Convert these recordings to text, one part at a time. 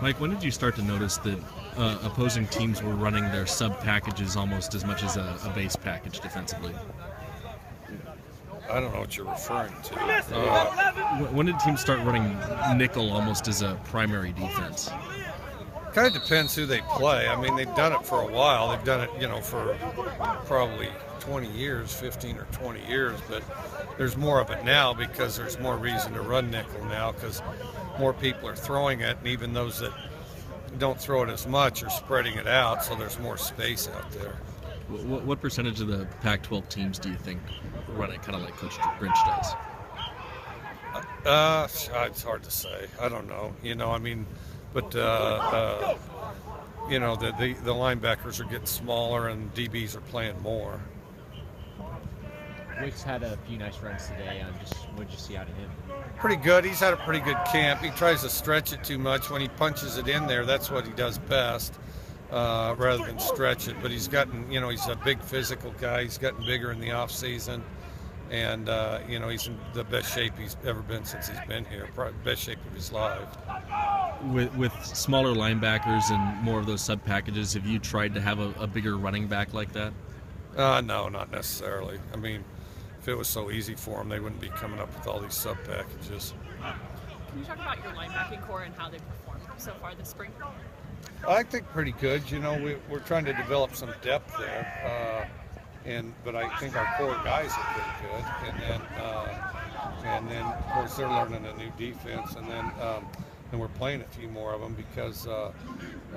Mike, when did you start to notice that opposing teams were running their sub packages almost as much as a base package defensively? I don't know what you're referring to. When did teams start running nickel almost as a primary defense? Kind of depends who they play. I mean, they've done it for a while. They've done it, for probably 20 years, 15 or 20 years, but there's more of it now because there's more reason to run nickel now because more people are throwing it, and even those that don't throw it as much are spreading it out, so there's more space out there. What percentage of the Pac-12 teams do you think run it kind of like Coach Grinch does? It's hard to say. I don't know. But the linebackers are getting smaller and DBs are playing more. Leach had a few nice runs today. What did you see out of him? Pretty good. He's had a pretty good camp. He tries to stretch it too much. When he punches it in there, that's what he does best, rather than stretch it. But he's gotten, he's a big physical guy. He's gotten bigger in the off season, and he's in the best shape he's ever been since he's been here. Probably the best shape of his life. With smaller linebackers and more of those sub packages, have you tried to have a bigger running back like that? No, not necessarily. I mean, if it was so easy for them, they wouldn't be coming up with all these sub packages. Can you talk about your linebacking core and how they've performed so far this spring? I think pretty good. We're trying to develop some depth there, but I think our core guys are pretty good. And then of course they're learning a new defense, and we're playing a few more of them because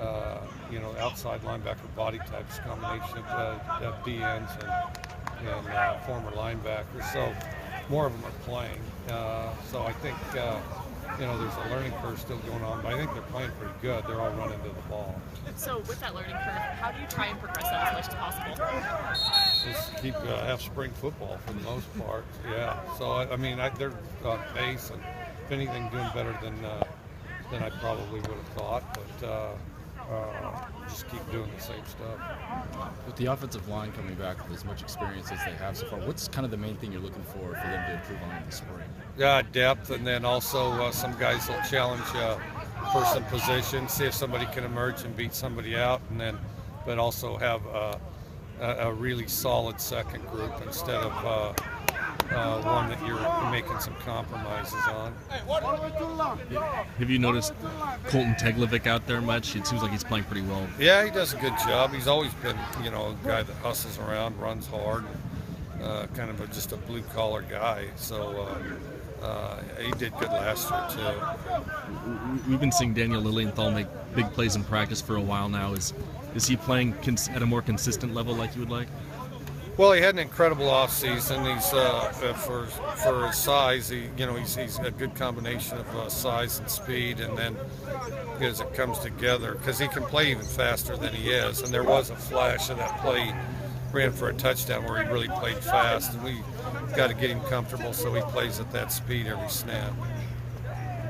outside linebacker body types, combination of DNs and former linebackers. So more of them are playing. So I think there's a learning curve still going on, but I think they're playing pretty good. They're all running to the ball. So with that learning curve, how do you try and progress that as much as possible? Just keep have spring football for the most part. Yeah. So they're on pace, and if anything, doing better than I probably would have thought. But just keep doing the same stuff. With the offensive line coming back with as much experience as they have so far, what's kind of the main thing you're looking for them to improve on in the spring? Depth, and then also some guys will challenge person position, see if somebody can emerge and beat somebody out, but also have a really solid second group instead of one that you're making some compromises on. Have you noticed Colton Teglovic out there much? It seems like he's playing pretty well. Yeah, he does a good job. He's always been, a guy that hustles around, runs hard, kind of just a blue-collar guy. So he did good last year, too. We've been seeing Daniel Lilienthal make big plays in practice for a while now. Is he playing at a more consistent level like you would like? Well, he had an incredible offseason. He's for his size. He's a good combination of size and speed, and then as it comes together, because he can play even faster than he is. And there was a flash of that play, ran for a touchdown where he really played fast, and we got to get him comfortable so he plays at that speed every snap.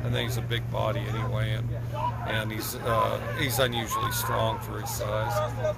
And then he's a big body anyway, and he's unusually strong for his size.